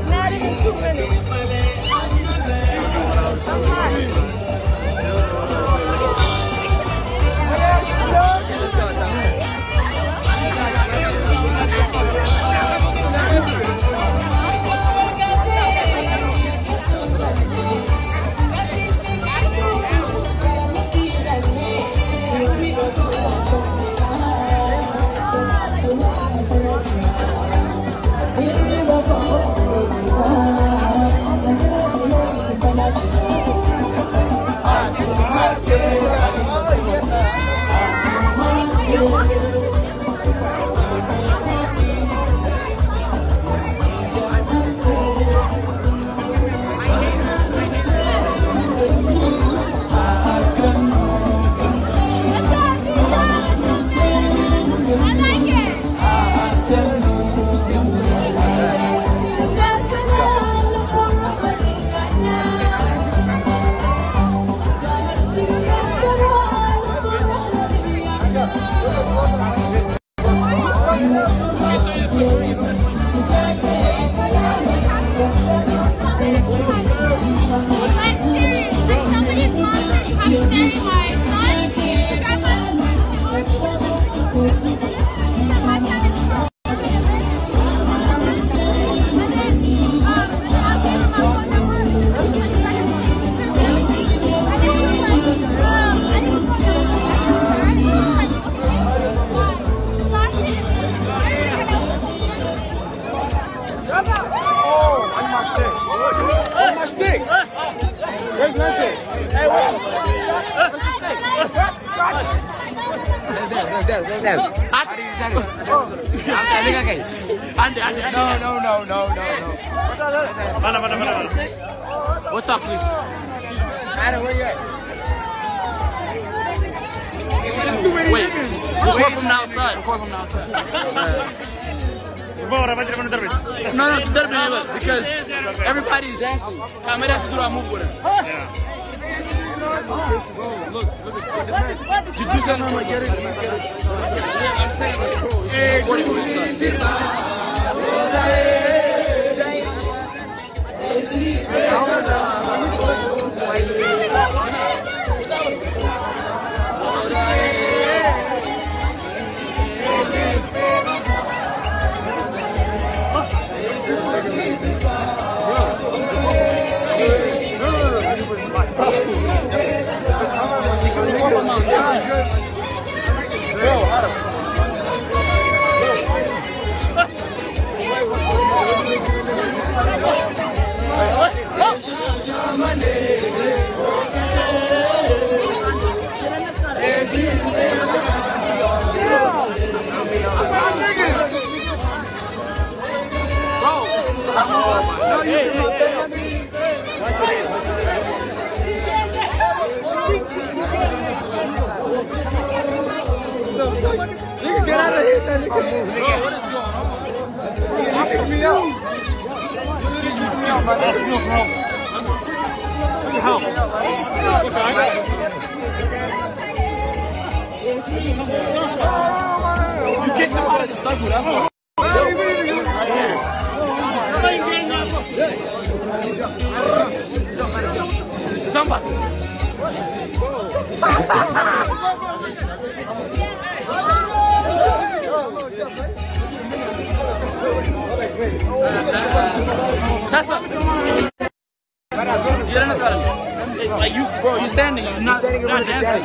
Not even 2 minutes. I'm hot. What's up, please? Adam, where you at? Wait, record from the outside. Record from the outside. No, it's better because everybody's dancing. Camera has to do that move with it. Look at this. Did you say no? Get it? Yeah, I'm saying, like, bro, it's recording with it. Get out of here, that nigga. Bro, what is going on? Pick me up. Excuse me, smell, my nigga. No problem. How? You kicked him out of the circle, that's what. Somebody. That's up. You understand? Like you, bro, you standing, you're not dancing.